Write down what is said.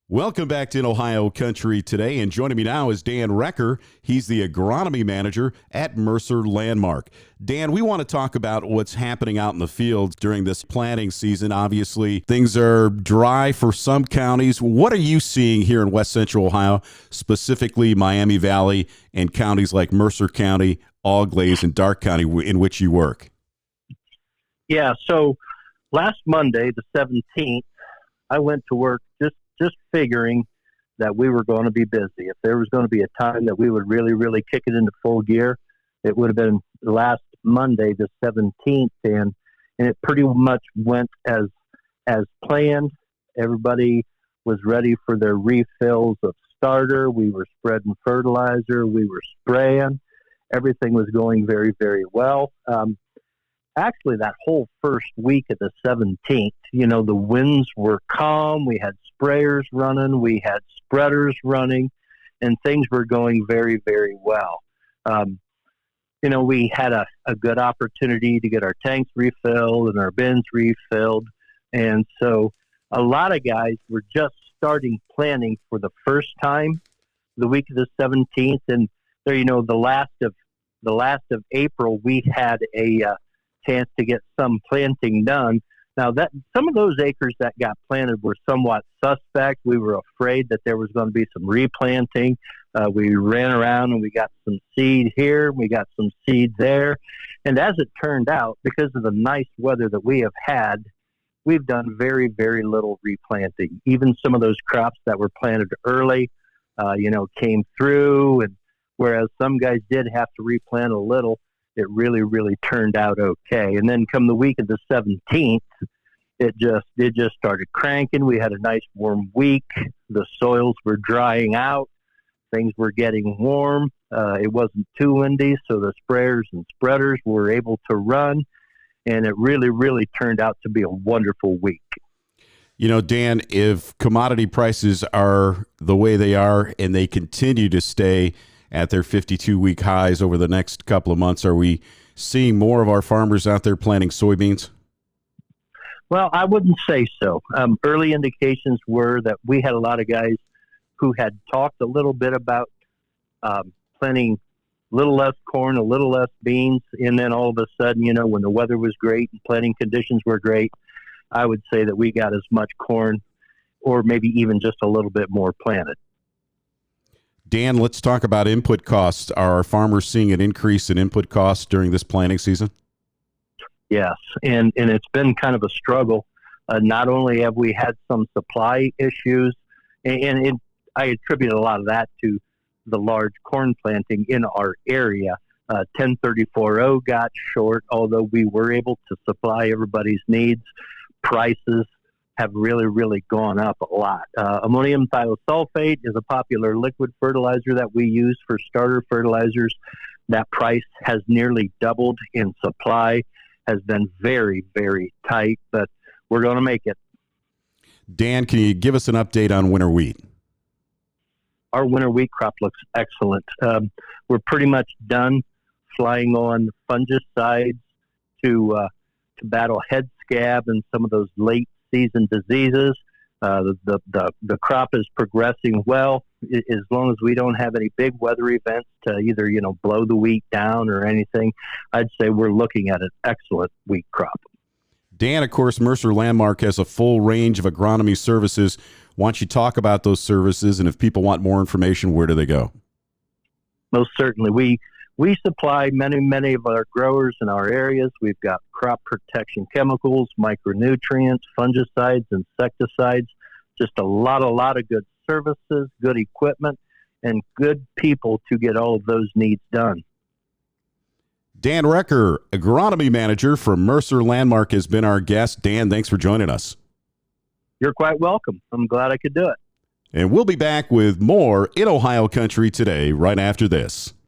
Welcome back to In Ohio Country today, and joining me now is Dan Recker. He's the agronomy manager at Mercer Landmark. Dan, we want to talk about what's happening out in the fields during this planting season. Obviously, things are dry for some counties. What are you seeing here in West Central Ohio, specifically Miami Valley and counties like Mercer County, Auglaize, and Darke County in which you work? Yeah, so last Monday, the 17th, I went to work just figuring that we were going to be busy. If there was going to be a time that we would really kick it into full gear, it would have been last Monday, the 17th, and it pretty much went as planned. Everybody was ready for their refills of starter. We were spreading fertilizer. We were spraying. Everything was going very well. Actually, that whole first week of the 17th, the winds were calm. We had sprayers running. We had spreaders running, and things were going very well. We had a good opportunity to get our tanks refilled and our bins refilled. And so a lot of guys were just starting planning for the first time the week of the 17th. And there, the last of April, we had a chance to get some planting done. Now, that some of those acres that got planted were somewhat suspect. We were afraid that there was going to be some replanting. We ran around and we got some seed here, we got some seed there. And as it turned out, because of the nice weather that we have had, we've done very little replanting. Even some of those crops that were planted early, came through. And whereas some guys did have to replant a little, it really turned out okay. And then come the week of the 17th, it just started cranking. We had a nice warm week. The soils were drying out. Things were getting warm. It wasn't too windy, so the sprayers and spreaders were able to run. And it really turned out to be a wonderful week. Dan, if commodity prices are the way they are and they continue to stay at their 52-week highs over the next couple of months, are we seeing more of our farmers out there planting soybeans? Well, I wouldn't say so. Early indications were that we had a lot of guys who had talked a little bit about planting a little less corn, a little less beans, and then all of a sudden, when the weather was great and planting conditions were great, I would say that we got as much corn or maybe even just a little bit more planted. Dan, let's talk about input costs. Are our farmers seeing an increase in input costs during this planting season? Yes, and it's been kind of a struggle. Not only have we had some supply issues, and I attribute a lot of that to the large corn planting in our area. 1034.0 got short, although we were able to supply everybody's needs. Prices have really gone up a lot. Ammonium thiosulfate is a popular liquid fertilizer that we use for starter fertilizers. That price has nearly doubled in supply, has been very tight, but we're going to make it. Dan, can you give us an update on winter wheat? Our winter wheat crop looks excellent. We're pretty much done flying on fungicides to battle head scab and some of those late season diseases. The crop is progressing well, as long as we don't have any big weather events to either blow the wheat down or anything. I'd say we're looking at an excellent wheat crop. Dan, of course, Mercer Landmark has a full range of agronomy services. Why don't you talk about those services, and if people want more information, where do they go? Most certainly. We supply many of our growers in our areas. We've got crop protection chemicals, micronutrients, fungicides, insecticides, just a lot of good services, good equipment, and good people to get all of those needs done. Dan Recker, agronomy manager from Mercer Landmark, has been our guest. Dan, thanks for joining us. You're quite welcome. I'm glad I could do it. And we'll be back with more In Ohio Country today, right after this.